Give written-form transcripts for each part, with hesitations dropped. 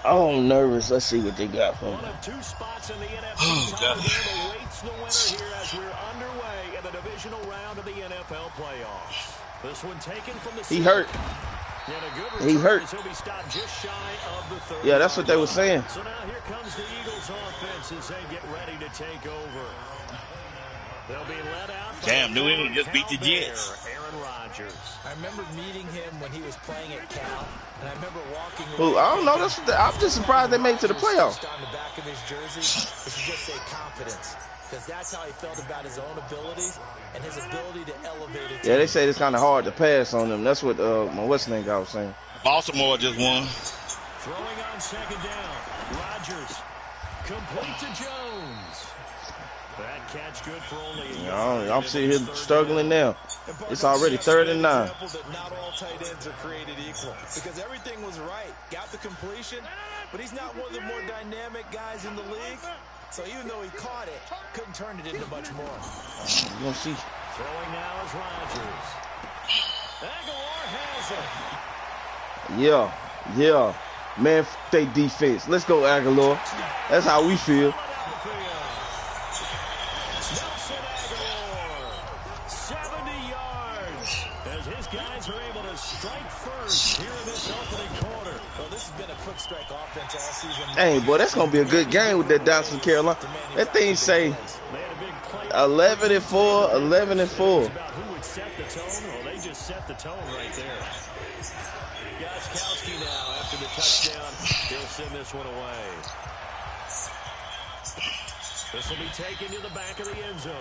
Oh, I'm nervous. Let's see what they got for me. One of two spots in the NFC title game awaits the winner here as we're underway in the divisional round of the NFL playoffs. This one taken from the He hurt. He hurt. Just shy of the yeah, that's what they were saying. So now here comes the Eagles offense as they get ready to take over. They'll be led out. Damn, New England just beat the Jets. Aaron Rodgers. I remember meeting him when he was playing at Cal, and I remember walking. Who? I don't know. I'm just surprised they made it to the playoffs. On the back of his jersey, it should just say confidence, because that's how he felt about his own abilities and his ability to elevate it. Yeah, they say it's kind of hard to pass on them. That's what my what's name guy was saying. Baltimore just won. Throwing on second down. Rodgers complete to Jones. That catch good for only a yard. I'm sitting here struggling now. It's already 3rd and 9. Not all tight ends are created equal, because everything was right. Got the completion, but he's not one of the more dynamic guys in the league. So even though he caught it, couldn't turn it into much more. You're going to see. Throwing now is Rodgers. Aguilar has it. Yeah. Man, they defense. Let's go, Aguilar. That's how we feel. Nelson Aguilar, 70 yards, as his guys are able to strike first here in this opening quarter. Well, this has been a quick strike offense all season. Hey, boy, that's going to be a good game with that Dallas and Carolina. That thing say 11-4, 11-4. Who would set the tone? Well, they just set the tone right there. Gostkowski now after the touchdown. He'll send this one away. This will be taken to the back of the end zone.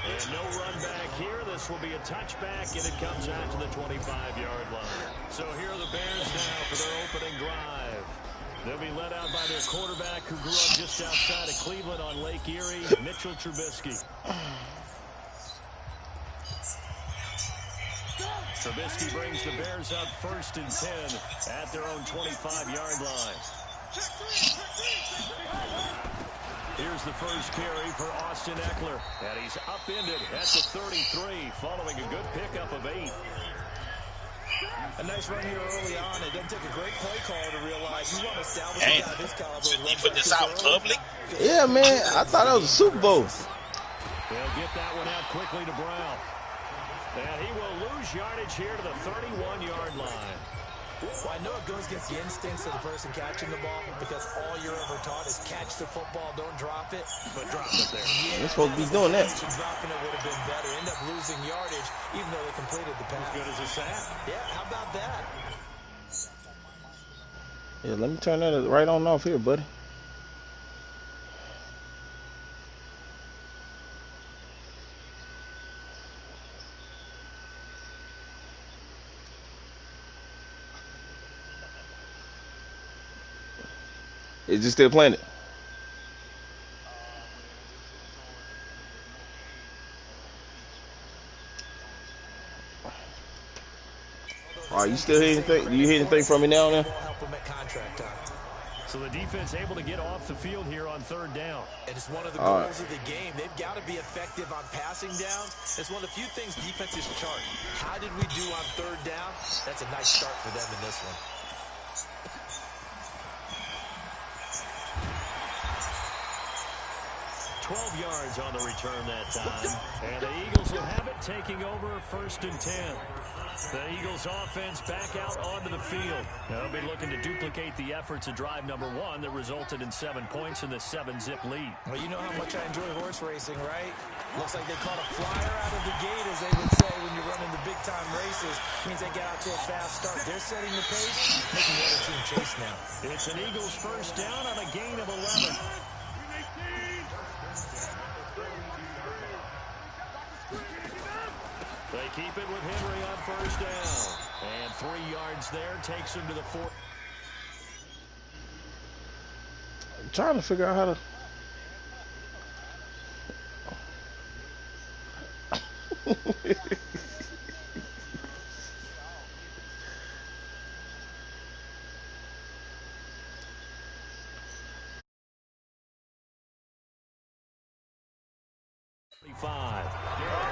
And no run back here. This will be a touchback, and it comes out to the 25-yard line. So here are the Bears now for their opening drive. They'll be led out by their quarterback who grew up just outside of Cleveland on Lake Erie, Mitchell Trubisky. Trubisky brings the Bears up 1st and 10 at their own 25-yard line. Here's the first carry for Austin Eckler. And he's upended at the 33 following a good pickup of 8. A nice run here early on. It doesn't take a great play caller to realize you want to establish a guy this caliber. Should he put this out in public? Yeah, man. I thought that was a Super Bowl. They'll get that one out quickly to Brown. And he will lose yardage here to the 31-yard line. Well, I know it goes against the instincts of the person catching the ball, because all you're ever taught is catch the football, don't drop it. But drop it there. Yeah, they're supposed to be doing that. Dropping it would have been better. End up losing yardage, even though they completed the pass. As good as a sack. Yeah, how about that? Yeah, let me turn that right on off here, buddy. Is it still playing it? Are you still hear anything? Do you hear anything from me now? So the defense able to get off the field here on 3rd down. And it's one of the goals of the game. They've got to be effective on passing downs. It's one of the few things defenses chart. How did we do on 3rd down? That's a nice start for them in this one. 12 yards on the return that time. And the Eagles will have it, taking over 1st and 10. The Eagles offense back out onto the field. They'll be looking to duplicate the efforts of drive number 1 that resulted in 7 points in the 7-zip lead. Well, you know how much I enjoy horse racing, right? Looks like they caught a flyer out of the gate, as they would say when you're running the big-time races. Means they get out to a fast start. They're setting the pace, making the other team chase now. It's an Eagles 1st down on a gain of 11. They keep it with Henry on 1st down. And 3 yards there takes him to the 4. I'm trying to figure out how to...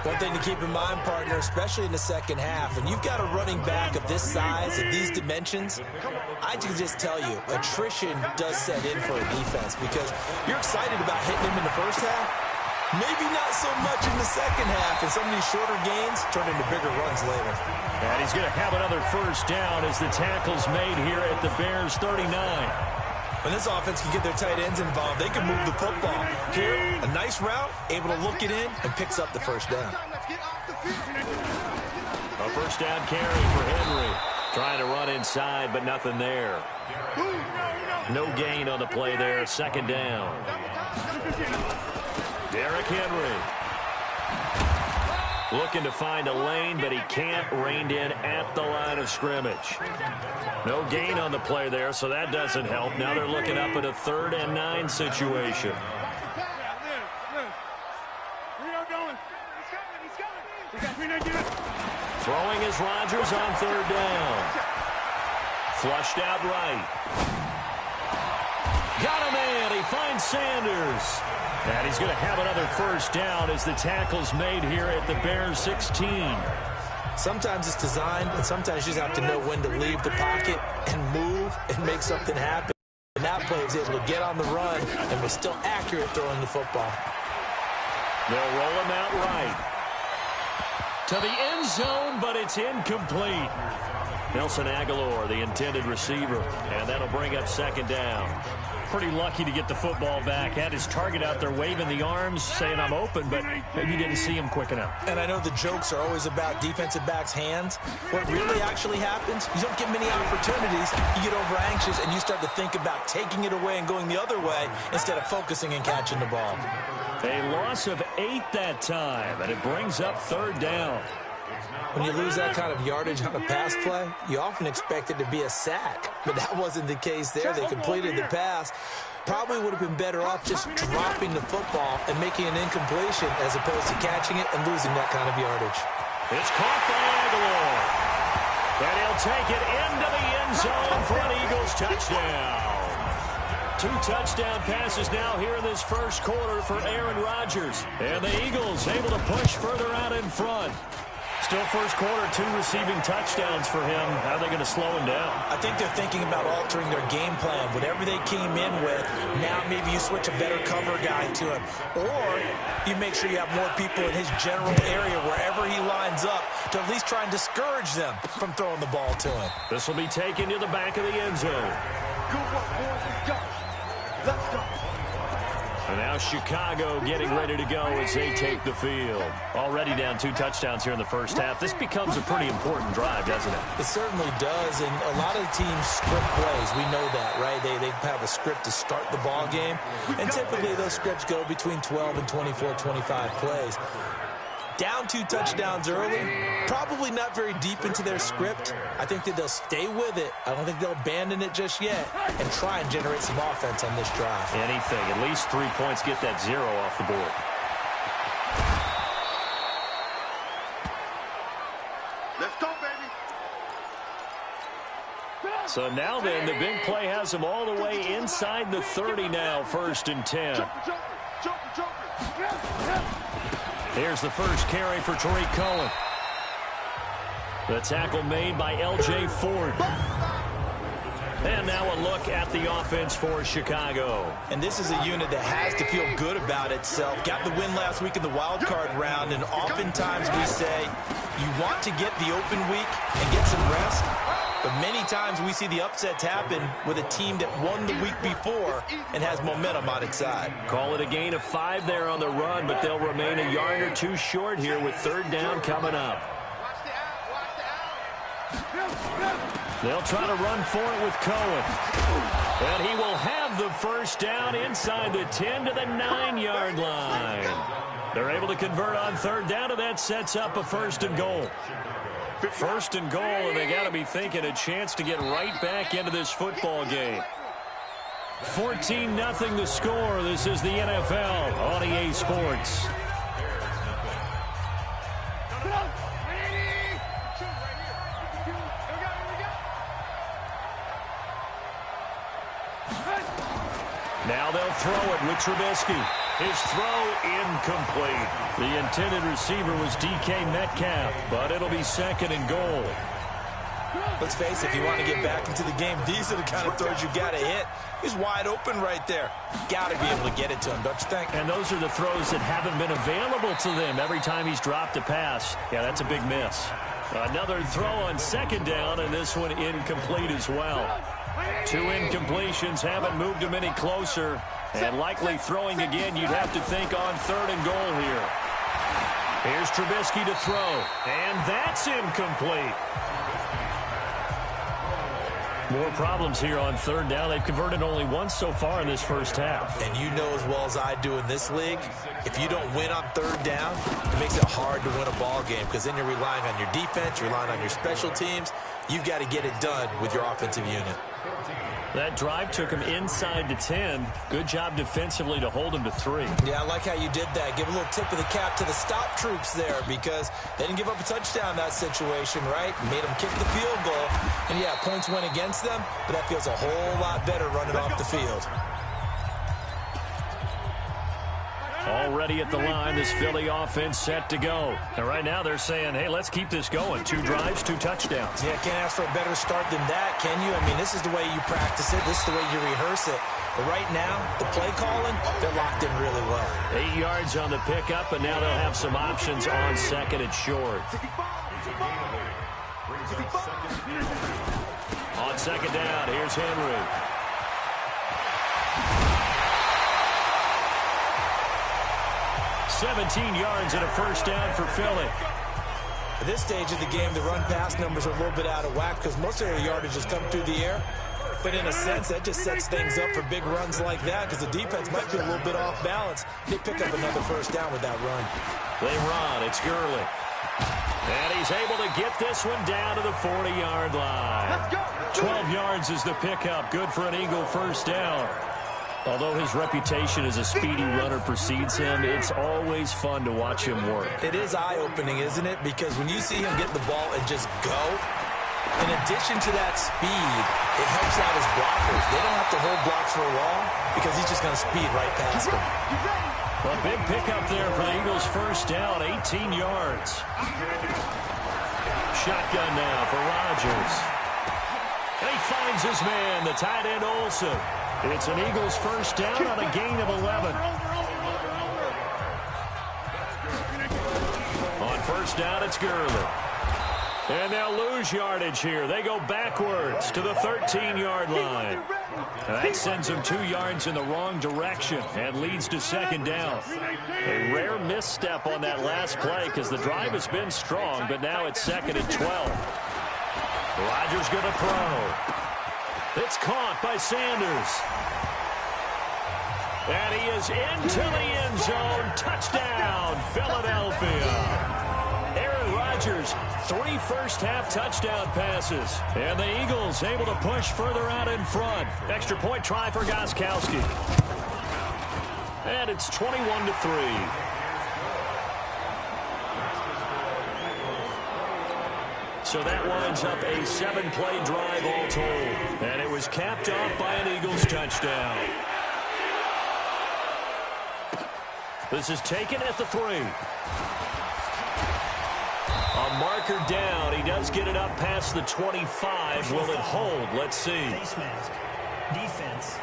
One thing to keep in mind, partner, especially in the second half, and you've got a running back of this size, of these dimensions, I can just tell you, attrition does set in for a defense because you're excited about hitting him in the first half, maybe not so much in the second half, and some of these shorter gains turn into bigger runs later. And he's going to have another first down as the tackle's made here at the Bears 39. When this offense can get their tight ends involved, they can move the football. Here, a nice route, able to look it in, and picks up the first down. A first down carry for Henry. Trying to run inside, but nothing there. No gain on the play there. Second down. Derrick Henry. Looking to find a lane, but he can't. Reined in at the line of scrimmage. No gain on the play there, so that doesn't help. Now they're looking up at a 3rd and 9 situation. Throwing is Rodgers on 3rd down. Flushed out right. Got him in. He finds Sanders. And he's going to have another first down as the tackle's made here at the Bears 16. Sometimes it's designed, and sometimes you just have to know when to leave the pocket and move and make something happen. And that player is able to get on the run and was still accurate throwing the football. They'll roll him out right. To the end zone, but it's incomplete. Nelson Aguilar, the intended receiver, and that'll bring up second down. Pretty lucky to get the football back. Had his target out there waving the arms, saying I'm open, but maybe didn't see him quick enough. And I know the jokes are always about defensive backs' hands. What really actually happens, you don't get many opportunities. You get over anxious, and you start to think about taking it away and going the other way instead of focusing and catching the ball. A loss of 8 that time, and it brings up 3rd down. When you lose that kind of yardage on a pass play, you often expect it to be a sack. But that wasn't the case there. They completed the pass. Probably would have been better off just dropping the football and making an incompletion as opposed to catching it and losing that kind of yardage. It's caught by Aguilar. And he'll take it into the end zone for an Eagles touchdown. 2 touchdown passes now here in this first quarter for Aaron Rodgers. And the Eagles able to push further out in front. Still first quarter, 2 receiving touchdowns for him. How are they going to slow him down? I think they're thinking about altering their game plan. Whatever they came in with, now maybe you switch a better cover guy to him. Or you make sure you have more people in his general area wherever he lines up to at least try and discourage them from throwing the ball to him. This will be taken to the back of the end zone. Good work, boys. Let's go. Let's go. And now Chicago getting ready to go as they take the field. Already down 2 touchdowns here in the first half. This becomes a pretty important drive, doesn't it? It certainly does, and a lot of teams script plays. We know that, right? They have a script to start the ball game, and typically those scripts go between 12 and 24, 25 plays. Down 2 touchdowns early, probably not very deep into their script. I think that they'll stay with it. I don't think they'll abandon it just yet and try and generate some offense on this drive. Anything. At least 3 points, get that 0 off the board. Let's go, baby. So now then, the big play has them all the way inside the 30 now, 1st and 10. Here's the first carry for Tariq Cohen. The tackle made by L.J. Ford. And now a look at the offense for Chicago. And this is a unit that has to feel good about itself. Got the win last week in the wild card round, and oftentimes we say you want to get the open week and get some rest. But many times we see the upsets happen with a team that won the week before and has momentum on its side. Call it a gain of 5 there on the run, but they'll remain a yard or 2 short here with 3rd down coming up. They'll try to run for it with Cohen. And he will have the first down inside the 10 to the 9-yard line. They're able to convert on 3rd down, and that sets up a 1st and goal. 1st and goal, and they got to be thinking a chance to get right back into this football game. 14-0 the score. This is the NFL on EA Sports. Now they'll throw it with Trubisky. His throw incomplete. The intended receiver was DK Metcalf, but it'll be 2nd and goal. Let's face it, if you want to get back into the game, these are the kind of throws you got to hit. He's wide open right there. Got to be able to get it to him, don't you think? And those are the throws that haven't been available to them every time he's dropped a pass. Yeah, that's a big miss. Another throw on 2nd down, and this one incomplete as well. 2 incompletions haven't moved him any closer. And likely throwing again, you'd have to think on 3rd and goal here. Here's Trubisky to throw. And that's incomplete. More problems here on 3rd down. They've converted only once so far in this first half. And you know as well as I do in this league, if you don't win on 3rd down, it makes it hard to win a ball game because then you're relying on your defense, you're relying on your special teams. You've got to get it done with your offensive unit. That drive took him inside the 10. Good job defensively to hold him to 3. Yeah, I like how you did that. Give a little tip of the cap to the stop troops there because they didn't give up a touchdown in that situation, right? Made them kick the field goal. And, yeah, points went against them, but that feels a whole lot better running off the field. Already at the line, this Philly offense set to go. And right now they're saying, hey, let's keep this going. 2 drives, 2 touchdowns. Yeah, can't ask for a better start than that, can you? I mean, this is the way you practice it. This is the way you rehearse it. But right now, the play calling, they're locked in really well. 8 yards on the pickup, and now they'll have some options on 2nd and short. On 2nd down, here's Henry. $17 yards and a first down for Philly. At this stage of the game, the run-pass numbers are a little bit out of whack because most of their yardage has come through the air. But in a sense, that just sets things up for big runs like that because the defense might be a little bit off balance. They pick up another first down with that run. They run. It's Gurley. And he's able to get this one down to the 40-yard line. 12 yards is the pickup. Good for an Eagle first down. Although his reputation as a speedy runner precedes him, it's always fun to watch him work. It is eye-opening, isn't it? Because when you see him get the ball and just go, in addition to that speed, it helps out his blockers. They don't have to hold blocks for long because he's just going to speed right past them. A big pickup there for the Eagles first down, 18 yards. Shotgun now for Rodgers. And he finds his man, the tight end Olsen. It's an Eagles first down on a gain of 11. On first down, it's Gurley. And they'll lose yardage here. They go backwards to the 13-yard line. That sends them 2 yards in the wrong direction and leads to 2nd down. A rare misstep on that last play because the drive has been strong, but now it's 2nd and 12. Rodgers going to throw. It's caught by Sanders. And he is into the end zone. Touchdown, Philadelphia. Aaron Rodgers, 3 first-half touchdown passes. And the Eagles able to push further out in front. Extra point try for Gostkowski. And it's 21-3. So that winds up a 7-play drive all told. And it was capped off by an Eagles touchdown. This is taken at the 3. A marker down. He does get it up past the 25. Will it hold? Let's see. Face mask. Defense.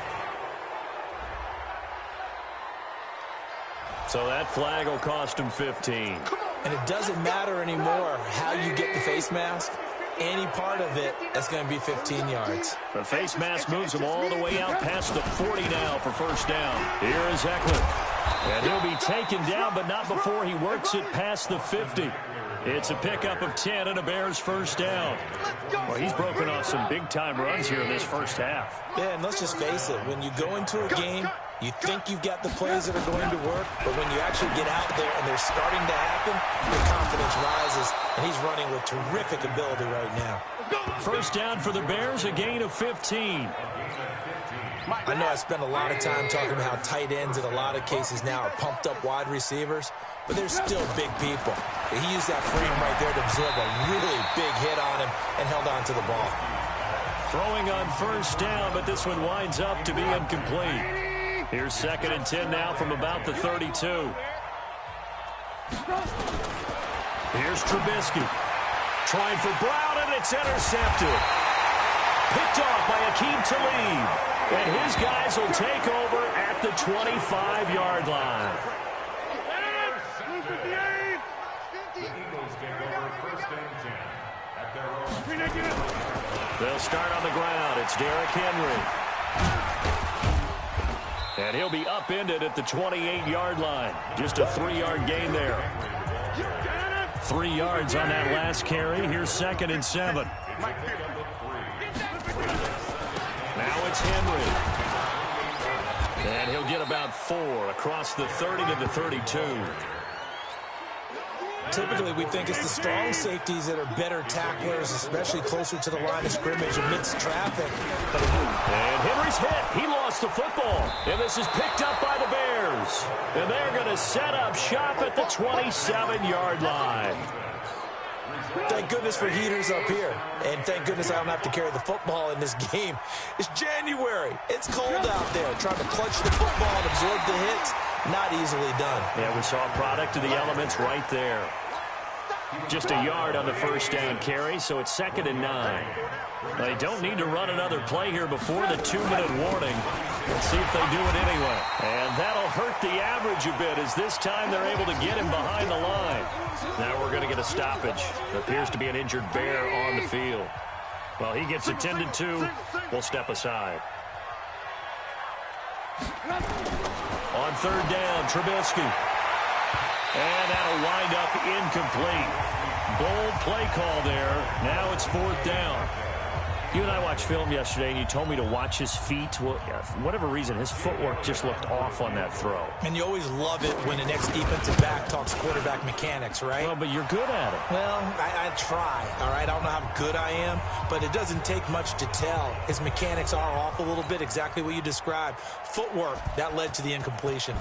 So that flag will cost him 15. And it doesn't matter anymore how you get the face mask. Any part of it, that's going to be 15 yards. The face mask moves him all the way out past the 40 now for first down. Here is Eckler. And he'll be taken down, but not before he works it past the 50. It's a pickup of 10 and a Bears first down. Well, he's broken off some big-time runs here in this first half. Yeah, and let's just face it. When you go into a game, you think you've got the plays that are going to work, but when you actually get out there and they're starting to happen, your confidence rises, and he's running with terrific ability right now. First down for the Bears, a gain of 15. I know I spend a lot of time talking about how tight ends in a lot of cases now are pumped up wide receivers, but they're still big people. He used that frame right there to absorb a really big hit on him and held on to the ball. Throwing on first down, but this one winds up to be incomplete. Here's 2nd and 10 now from about the 32. Here's Trubisky. Trying for Brown, and it's intercepted. Picked off by Akeem Talib. And his guys will take over at the 25-yard line. They'll start on the ground. It's Derrick Henry. And he'll be upended at the 28-yard line. Just a 3-yard gain there. 3 yards on that last carry. Here's 2nd and 7. Now it's Henry. And he'll get about 4 across the 30 to the 32. Typically, we think it's the strong safeties that are better tacklers, especially closer to the line of scrimmage amidst traffic. And Henry's hit. He lost the football. And this is picked up by the Bears. And they're going to set up shop at the 27-yard line. Thank goodness for heaters up here. And thank goodness I don't have to carry the football in this game. It's January. It's cold out there. Trying to clutch the football and absorb the hits, not easily done. Yeah, we saw a product of the elements right there. Just a yard on the first down carry, so it's 2nd and 9. They don't need to run another play here before the 2-minute warning. Let's see if they do it anyway. And that'll hurt the average a bit, as this time they're able to get him behind the line. Now we're going to get a stoppage. There appears to be an injured Bear on the field. Well, he gets attended to. We'll step aside. On 3rd down, Trubisky. And that'll wind up incomplete. Bold play call there. Now it's 4th down. You and I watched film yesterday, and you told me to watch his feet. Well, for whatever reason, his footwork just looked off on that throw. And you always love it when the next defensive back talks quarterback mechanics, right? Well, but you're good at it. Well, I try, all right? I don't know how good I am, but it doesn't take much to tell. His mechanics are off a little bit, exactly what you described. Footwork, that led to the incompletion.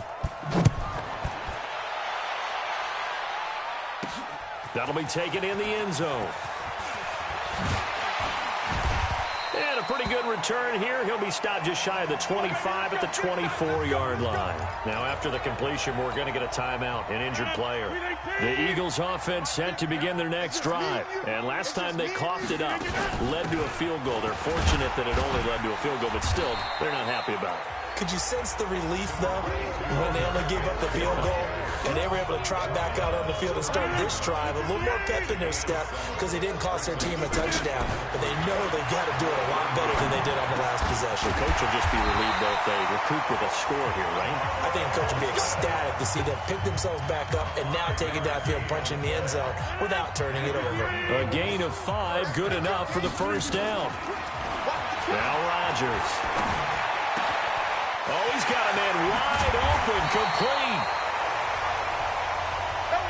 That'll be taken in the end zone. And a pretty good return here. He'll be stopped just shy of the 25 at the 24-yard line. Now, after the completion, we're going to get a timeout, an injured player. The Eagles offense set to begin their next drive. And last time they coughed it up, led to a field goal. They're fortunate that it only led to a field goal, but still, they're not happy about it. Could you sense the relief, though, when they only gave up the field goal and they were able to trot back out on the field and start this drive? A little more pep in their step because they didn't cost their team a touchdown. But they know they've got to do it a lot better than they did on the last possession. The coach will just be relieved, though, if they recoup with a score here, right? I think the coach will be ecstatic to see them pick themselves back up and now take it downfield, punching the end zone without turning it over. A gain of 5, good enough for the first down. Now Rodgers. Oh, he's got a man wide open, complete.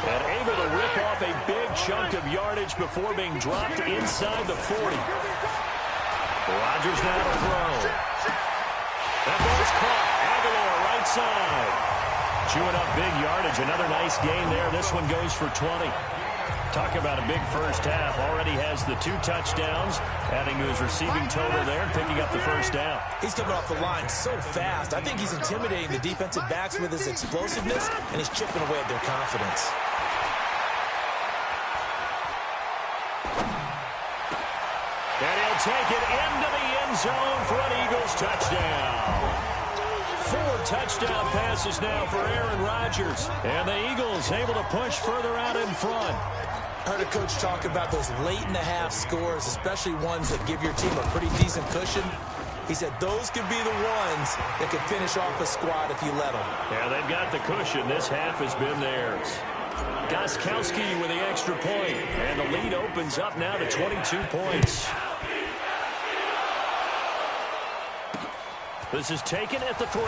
And able to rip off a big chunk of yardage before being dropped inside the 40. Rodgers now to throw. That ball's caught. Aguilar right side. Chewing up big yardage. Another nice gain there. This one goes for 20. Talk about a big first half. Already has the 2 touchdowns, adding to his receiving total there, picking up the first down. He's coming off the line so fast. I think he's intimidating the defensive backs with his explosiveness, and he's chipping away at their confidence. And he'll take it into the end zone for an Eagles touchdown. 4 touchdown passes now for Aaron Rodgers. And the Eagles able to push further out in front. I heard a coach talk about those late-in-the-half scores, especially ones that give your team a pretty decent cushion. He said those could be the ones that could finish off a squad if you let them. Yeah, they've got the cushion. This half has been theirs. Gostkowski with the extra point. And the lead opens up now to 22 points. This is taken at the 3.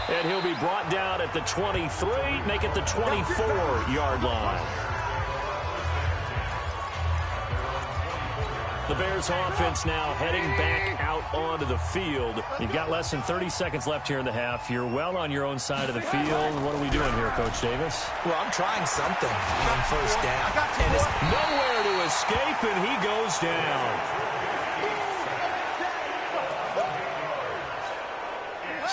And he'll be brought down at the 23, make it the 24-yard line. The Bears offense now heading back out onto the field. You've got less than 30 seconds left here in the half. You're well on your own side of the field. What are we doing here, Coach Davis? Well, I'm trying something on first down. And it's nowhere to escape, and he goes down.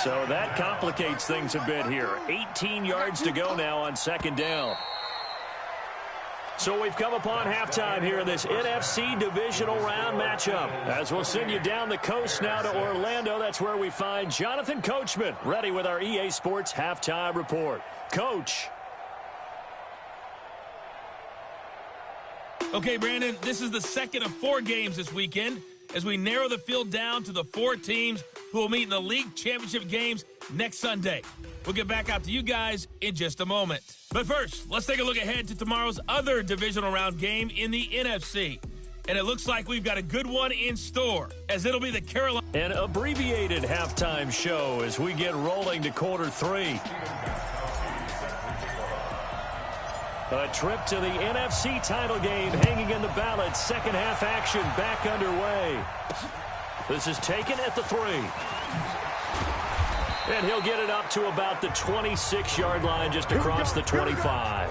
So that complicates things a bit here. 18 yards to go now on second down. So we've come upon halftime here in this NFC Divisional Round matchup. As we'll send you down the coast now to Orlando, that's where we find Jonathan Coachman, ready with our EA Sports Halftime Report. Coach. Okay, Brandon, this is the second of 4 games this weekend as we narrow the field down to the 4 teams who will meet in the league championship games next Sunday. We'll get back out to you guys in just a moment. But first, let's take a look ahead to tomorrow's other divisional round game in the NFC. And it looks like we've got a good one in store, as it'll be the Carolina. An abbreviated halftime show as we get rolling to quarter 3. A trip to the NFC title game hanging in the balance. Second half action back underway. This is taken at the 3. And he'll get it up to about the 26-yard line just across the 25.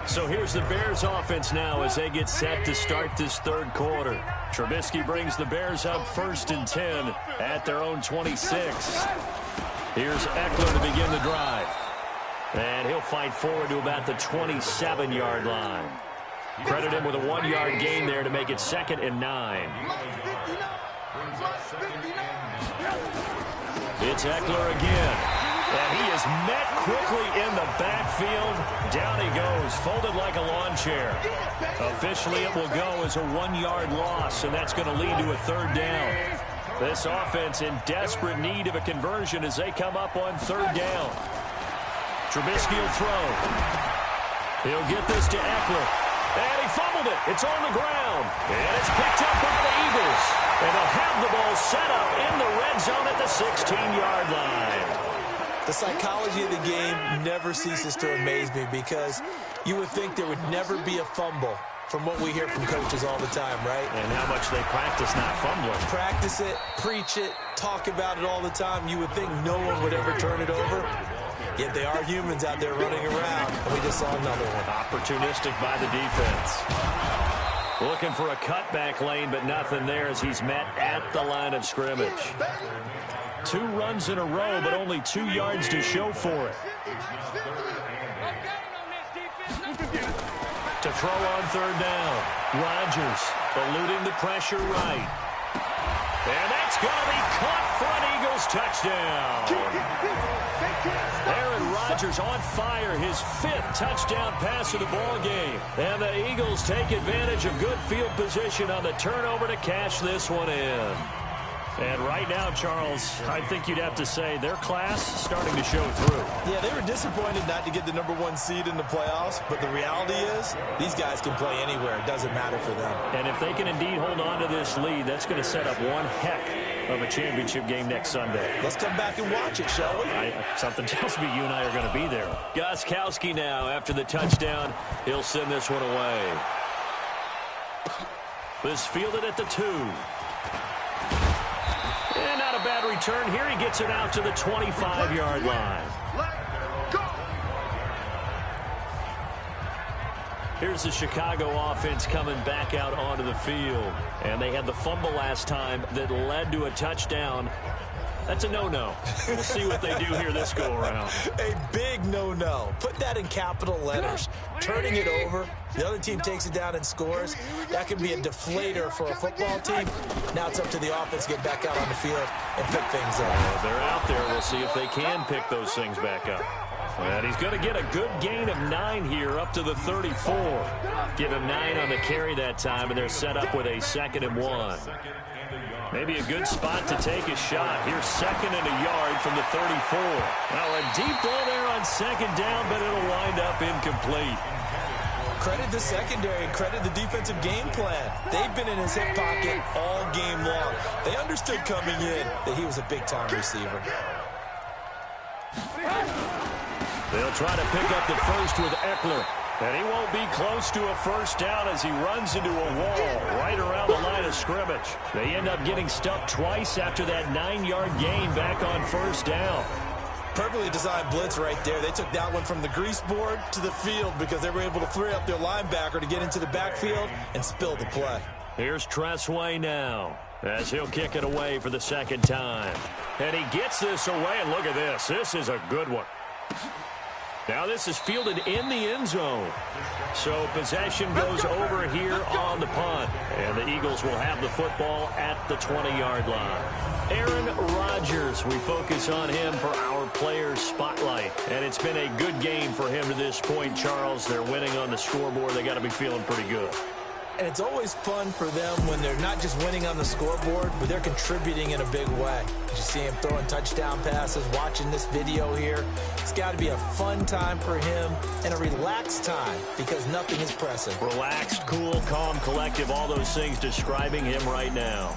So here's the Bears offense now as they get set to start this third quarter. Trubisky brings the Bears up 1st and 10 at their own 26. Here's Eckler to begin the drive. And he'll fight forward to about the 27-yard line. Credit him with a 1-yard gain there to make it 2nd and 9. It's Eckler again. And he is met quickly in the backfield. Down he goes, folded like a lawn chair. Officially, it will go as a 1-yard loss, and that's going to lead to a 3rd down. This offense in desperate need of a conversion as they come up on 3rd down. Trubisky will throw. He'll get this to Eckler. And he fumbled it. It's on the ground. And it's picked up by the Eagles. And they'll have the ball set up in the red zone at the 16-yard line. The psychology of the game never ceases to amaze me because you would think there would never be a fumble from what we hear from coaches all the time, right? And how much they practice not fumbling. Practice it, preach it, talk about it all the time. You would think no one would ever turn it over. Yet they are humans out there running around, and we just saw another one. Opportunistic by the defense. Looking for a cutback lane, but nothing there as he's met at the line of scrimmage. 2 runs in a row, but only 2 yards to show for it. To throw on 3rd down. Rodgers eluding the pressure right. And that's going to be caught for an Eagles touchdown. Aaron Rodgers on fire, his 5th touchdown pass of the ball game. And the Eagles take advantage of good field position on the turnover to cash this one in. And right now, Charles, I think you'd have to say their class starting to show through. Yeah, they were disappointed not to get the #1 seed in the playoffs, but the reality is these guys can play anywhere. It doesn't matter for them. And if they can indeed hold on to this lead, that's going to set up one heck of a championship game next Sunday. Let's come back and watch it, shall we? Something tells me you and I are going to be there. Gostkowski now after the touchdown. He'll send this one away. This fielded at the 2. And not a bad return here. He gets it out to the 25-yard line. Here's the Chicago offense coming back out onto the field. And they had the fumble last time that led to a touchdown. That's a no-no. We'll see what they do here this go-around. A big no-no. Put that in capital letters. Turning it over, the other team takes it down and scores. That can be a deflator for a football team. Now it's up to the offense to get back out on the field and pick things up. Well, they're out there. We'll see if they can pick those things back up. And he's going to get a good gain of 9 here up to the 34. Give him 9 on the carry that time, and they're set up with a 2nd and 1. Maybe a good spot to take a shot. Here's 2nd and a yard from the 34. Now a deep ball there on 2nd down, but it'll wind up incomplete. Credit the secondary and credit the defensive game plan. They've been in his hip pocket all game long. They understood coming in that he was a big-time receiver. They'll try to pick up the first with Eckler. And he won't be close to a 1st down as he runs into a wall right around the line of scrimmage. They end up getting stuffed twice after that 9-yard gain back on 1st down. Perfectly designed blitz right there. They took that one from the grease board to the field because they were able to free up their linebacker to get into the backfield and spill the play. Here's Tressway now. as he'll kick it away for the second time. And he gets this away, and look at this. This is a good one. Now this is fielded in the end zone. So possession goes over here on the punt. And the Eagles will have the football at the 20-yard line. Aaron Rodgers, we focus on him for our Players Spotlight. And it's been a good game for him to this point, Charles. They're winning on the scoreboard. They got to be feeling pretty good. And it's always fun for them when they're not just winning on the scoreboard, but they're contributing in a big way. You see him throwing touchdown passes, watching this video here. It's got to be a fun time for him and a relaxed time because nothing is pressing. Relaxed, cool, calm, collective, all those things describing him right now.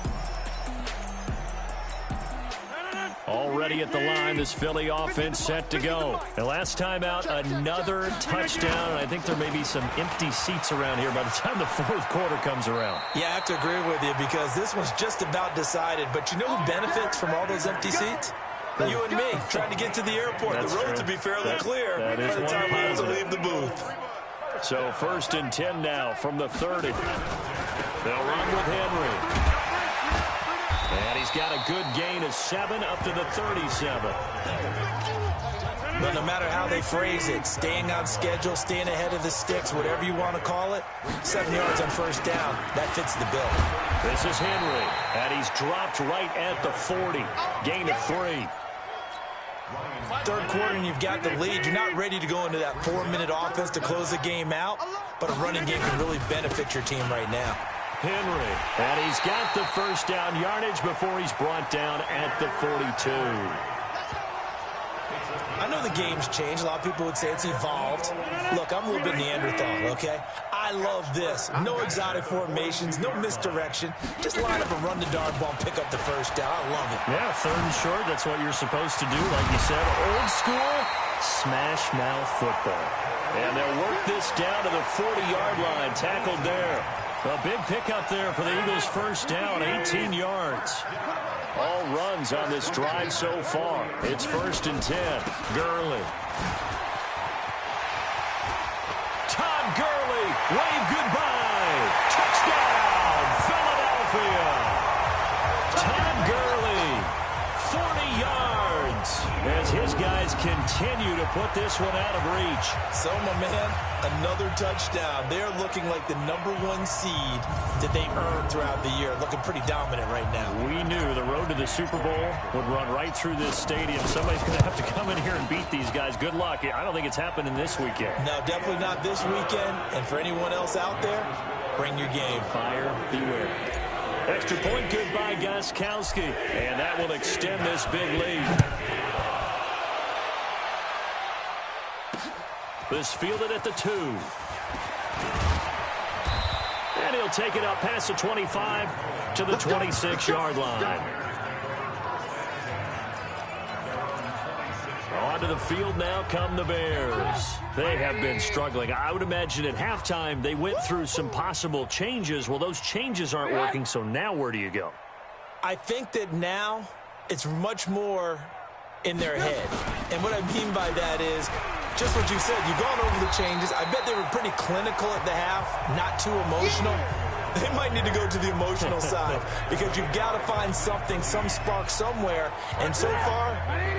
Already at the line, this Philly offense set to go. And last time out, another touchdown. And I think there may be some empty seats around here by the time the fourth quarter comes around. Yeah, I have to agree with you because this one's just about decided. But you know who benefits from all those empty seats? You and me, trying to get to the airport. That's the road true. to be fairly clear by the time we have to leave the booth. So 1st and 10 now from the 30. They'll run with Henry. And he's got a good gain of 7 up to the 37. But no matter how they phrase it, staying on schedule, staying ahead of the sticks, whatever you want to call it, 7 yards on first down, that fits the bill. This is Henry, and he's dropped right at the 40. Gain of 3. Third quarter and you've got the lead. You're not ready to go into that 4-minute offense to close the game out, but a running game can really benefit your team right now. Henry, and he's got the first down yardage before he's brought down at the 42. I know the game's changed. A lot of people would say it's evolved. Look, I'm a little bit Neanderthal, okay? I love this. No exotic formations, no misdirection. Just line up and run the darn ball, pick up the first down. I love it. Yeah, 3rd and short, that's what you're supposed to do. Like you said, old school, smash mouth football. And they'll work this down to the 40-yard line, tackled there. A big pickup there for the Eagles' first down, 18 yards. All runs on this drive so far. It's 1st and 10. Gurley. Todd Gurley, wave goodbye. Touchdown, Philadelphia. Todd Gurley, 40 yards. As his guys continue to put this one out of reach. So, my man, another touchdown. They're looking like the #1 seed that they earned throughout the year. Looking pretty dominant right now. We knew the road to the Super Bowl would run right through this stadium. Somebody's going to have to come in here and beat these guys. Good luck. I don't think it's happening this weekend. No, definitely not this weekend. And for anyone else out there, bring your game. Buyer beware. Extra point good by Gostkowski. And that will extend this big lead. This fielded at the 2. And he'll take it up past the 25 to the 26-yard line. Onto the field now come the Bears. They have been struggling. I would imagine at halftime they went through some possible changes. Well, those changes aren't working, so now where do you go? I think that now it's much more in their head. And what I mean by that is just what you said. You've gone over the changes. I bet they were pretty clinical at the half, not too emotional. They might need to go to the emotional side because you've got to find something, some spark somewhere. And so far,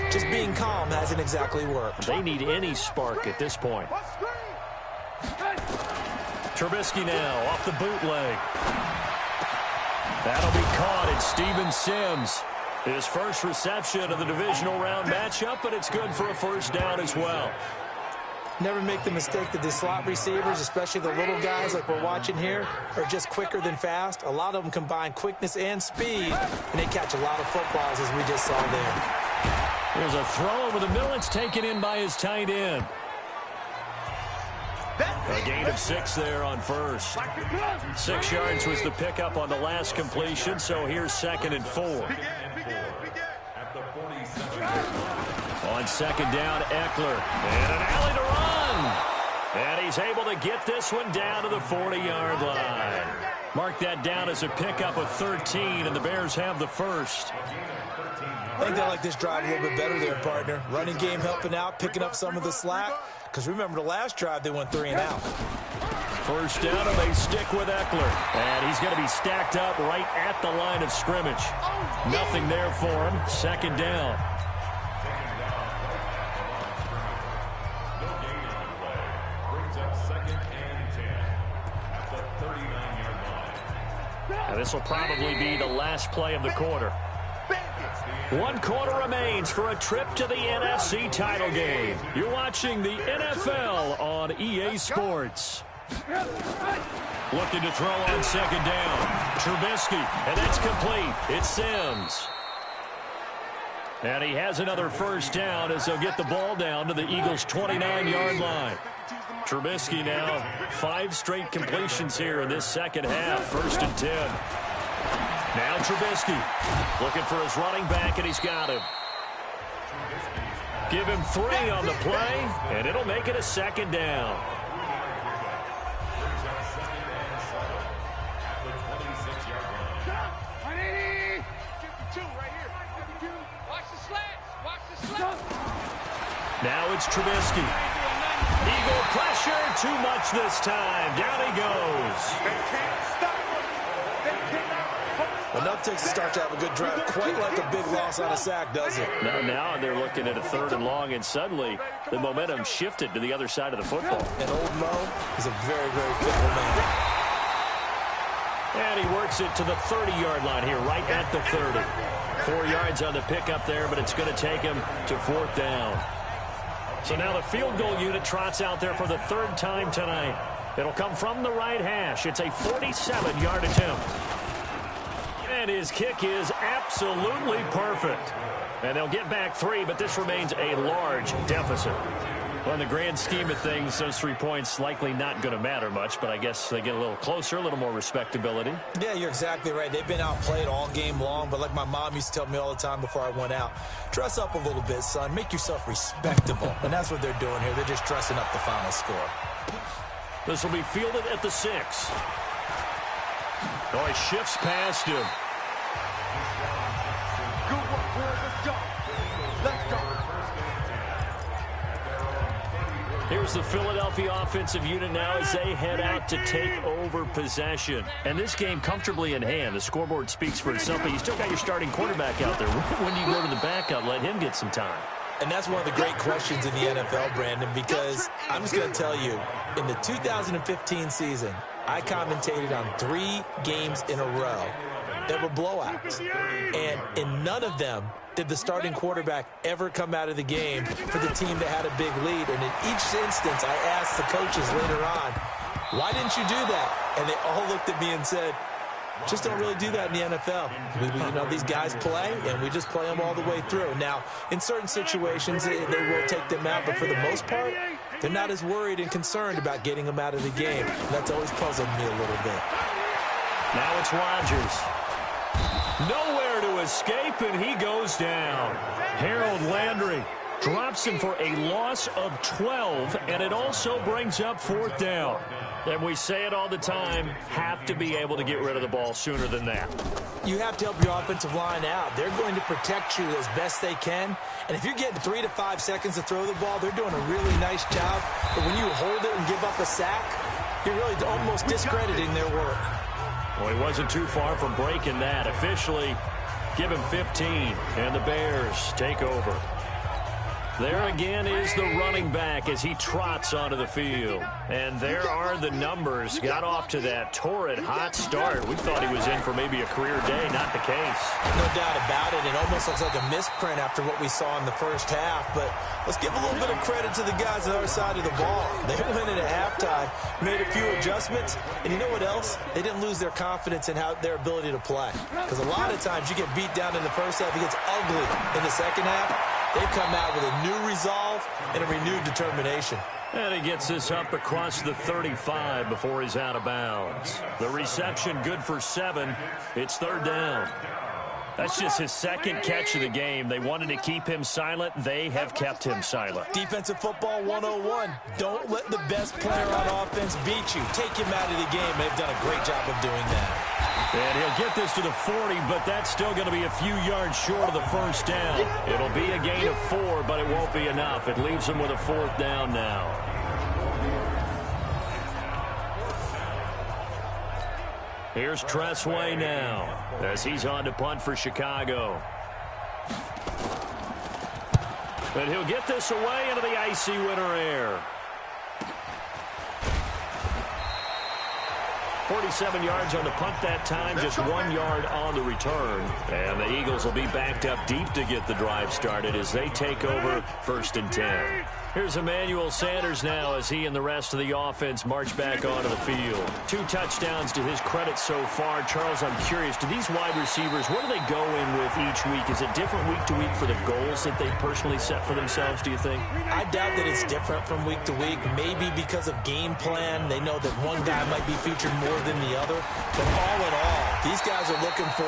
just being calm hasn't exactly worked. They need any spark at this point. Trubisky now off the bootleg. That'll be caught. It's Steven Sims. His first reception of the divisional round matchup, but it's good for a first down as well. Never make the mistake that the slot receivers, especially the little guys like we're watching here, are just quicker than fast. A lot of them combine quickness and speed, and they catch a lot of footballs, as we just saw there. There's a throw over the middle. It's taken in by his tight end. A gain of 6 there on first. 6 yards was the pickup on the last completion, so here's 2nd and 4. On 2nd down, Eckler. And an alley to run. And he's able to get this one down to the 40-yard line. Mark that down as a pickup of 13, and the Bears have the first. I think they like this drive a little bit better there, partner. Running game helping out, picking up some of the slack. Because remember the last drive, they went 3 and out. First down, and they stick with Eckler. And he's going to be stacked up right at the line of scrimmage. Nothing there for him. Second down. And this will probably be the last play of the quarter. 1 quarter remains for a trip to the NFC title game. You're watching the NFL on EA Sports. Looking to throw on second down. Trubisky, and that's complete. It's Sims. And he has another first down as they'll get the ball down to the Eagles' 29-yard line. Trubisky now 5 straight completions here in this second half. First and 10. Now Trubisky looking for his running back, and he's got him. Give him 3 on the play, and it'll make it a second down. Now it's Trubisky. Eagle pressure, too much this time. Down he goes. Enough to start to have a good drive. Quite like a big loss on a sack, does it? Now they're looking at a 3rd and long, and suddenly the momentum shifted to the other side of the football. And old Mo is a very, very fickle man. And he works it to the 30-yard line here, right at the 30. 4 yards on the pickup there, but it's going to take him to 4th down. So now the field goal unit trots out there for the 3rd time tonight. It'll come from the right hash. It's a 47-yard attempt. And his kick is absolutely perfect. And they'll get back 3, but this remains a large deficit. Well, in the grand scheme of things, those 3 points likely not going to matter much, but I guess they get a little closer, a little more respectability. Yeah, you're exactly right. They've been outplayed all game long, but like my mom used to tell me all the time before I went out, dress up a little bit, son. Make yourself respectable. And that's what they're doing here. They're just dressing up the final score. This will be fielded at the 6. Oh, he shifts past him. Good work, boys. Let's go. Let's go. Here's the Philadelphia offensive unit now as they head out to take over possession. And this game comfortably in hand. The scoreboard speaks for itself, but you still got your starting quarterback out there. When do you go to the backup, let him get some time? And that's one of the great questions in the NFL, Brandon, because I'm just going to tell you, in the 2015 season, I commentated on 3 games in a row that were blowouts. And in none of them did the starting quarterback ever come out of the game for the team that had a big lead. And in each instance, I asked the coaches later on, why didn't you do that? And they all looked at me and said, just don't really do that in the NFL. You know, these guys play, and we just play them all the way through. Now, in certain situations, they will take them out, but for the most part, they're not as worried and concerned about getting them out of the game. And that's always puzzled me a little bit. Now it's Rodgers. Nowhere to escape, and he goes down. Harold Landry drops him for a loss of 12, and it also brings up 4th down. And we say it all the time, have to be able to get rid of the ball sooner than that. You have to help your offensive line out. They're going to protect you as best they can. And if you're getting 3 to 5 seconds to throw the ball, they're doing a really nice job. But when you hold it and give up a sack, you're really almost discrediting their work. Well, he wasn't too far from breaking that. Officially, give him 15, and the Bears take over. There again is the running back as he trots onto the field. And there are the numbers. Got off to that torrid hot start. We thought he was in for maybe a career day. Not the case. No doubt about it. It almost looks like a misprint after what we saw in the first half. But let's give a little bit of credit to the guys on the other side of the ball. They went in at halftime, made a few adjustments. And you know what else? They didn't lose their confidence in their ability to play. Because a lot of times you get beat down in the first half. It gets ugly in the second half. They've come out with a new resolve and a renewed determination. And he gets this up across the 35 before he's out of bounds. The reception good for 7. It's 3rd down. That's just his 2nd catch of the game. They wanted to keep him silent. They have kept him silent. Defensive football 101. Don't let the best player on offense beat you. Take him out of the game. They've done a great job of doing that. And he'll get this to the 40, but that's still going to be a few yards short of the first down. It'll be a gain of 4, but it won't be enough. It leaves him with a 4th down now. Here's Tressway now as he's on to punt for Chicago. And he'll get this away into the icy winter air. 47 yards on the punt that time, just 1 yard on the return. And the Eagles will be backed up deep to get the drive started as they take over 1st and 10. Here's Emmanuel Sanders now as he and the rest of the offense march back onto the field. 2 touchdowns to his credit so far. Charles, I'm curious, do these wide receivers, what do they go in with each week? Is it different week to week for the goals that they personally set for themselves, do you think? I doubt that it's different from week to week. Maybe because of game plan, they know that one guy might be featured more than the other. But all in all, these guys are looking for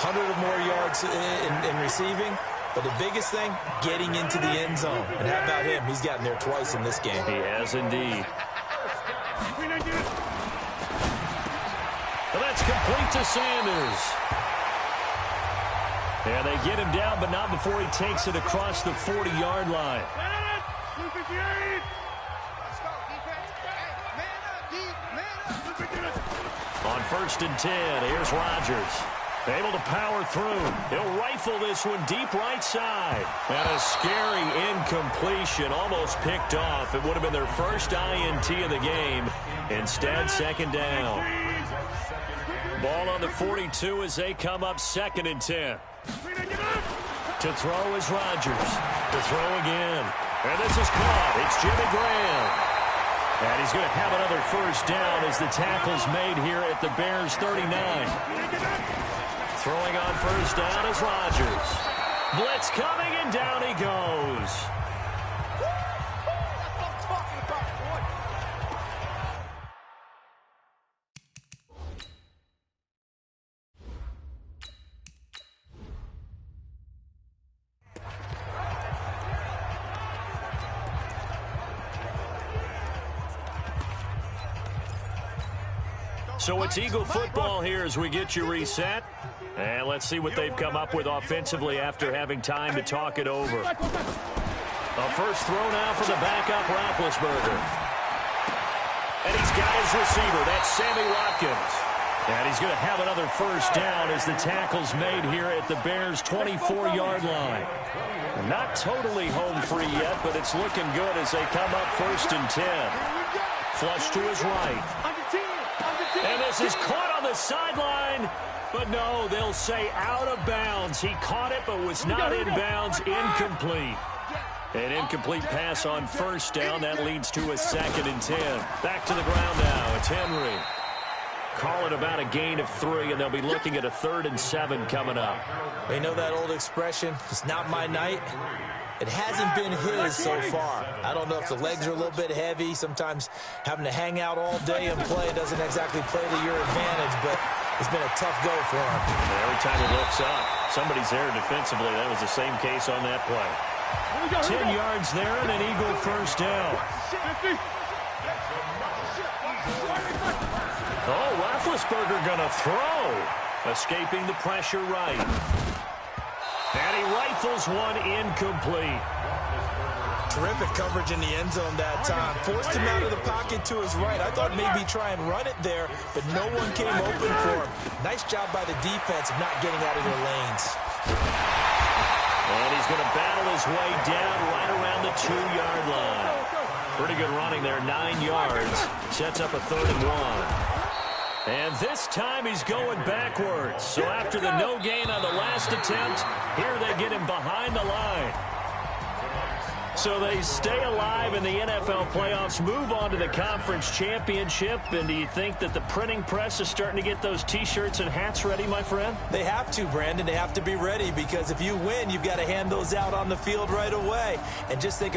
100 or more yards in receiving. But the biggest thing, getting into the end zone. And how about him? He's gotten there twice in this game. He has indeed. Well, that's complete to Sanders. And they get him down, but not before he takes it across the 40-yard line. On 1st and 10, here's Rodgers. Able to power through. He'll rifle this one deep right side. And a scary incompletion, almost picked off. It would have been their first INT of the game. Instead, 2nd down. Ball on the 42 as they come up 2nd and 10. To throw is Rodgers. To throw again. And this is caught. It's Jimmy Graham. And he's going to have another 1st down as the tackle's made here at the Bears' 39. Throwing on 1st down is Rodgers. Blitz coming, and down he goes. So it's Eagle football here as we get you reset. And let's see what they've come up with offensively after having time to talk it over. A first throw now for the backup Roethlisberger. And he's got his receiver. That's Sammy Watkins. And he's going to have another 1st down as the tackle's made here at the Bears' 24-yard line. Not totally home free yet, but it's looking good as they come up 1st and 10. Flush to his right. And this is caught on the sideline. But no, they'll say out of bounds. He caught it, but was not in bounds. Incomplete. An incomplete pass on 1st down. That leads to a 2nd and 10. Back to the ground now. It's Henry. Call it about a gain of 3, and they'll be looking at a 3rd and 7 coming up. They know that old expression, it's not my night. It hasn't been his so far. I don't know if the legs are a little bit heavy. Sometimes having to hang out all day and play doesn't exactly play to your advantage, but it's been a tough go for him. Every time he looks up, somebody's there defensively. That was the same case on that play. 10 yards there and an Eagle 1st down. Oh, Roethlisberger going to throw. Escaping the pressure right. And he rifles one incomplete. Terrific coverage in the end zone that time. Forced him out of the pocket to his right. I thought maybe try and run it there, but no one came open for him. Nice job by the defense of not getting out of their lanes. And he's going to battle his way down right around the 2-yard line. Pretty good running there, 9 yards. Sets up a 3rd and 1. And this time he's going backwards. So after the no gain on the last attempt, here they get him behind the line. So they stay alive in the NFL playoffs, move on to the conference championship. And do you think that the printing press is starting to get those T-shirts and hats ready, my friend? They have to, Brandon. They have to be ready because if you win, you've got to hand those out on the field right away. And just think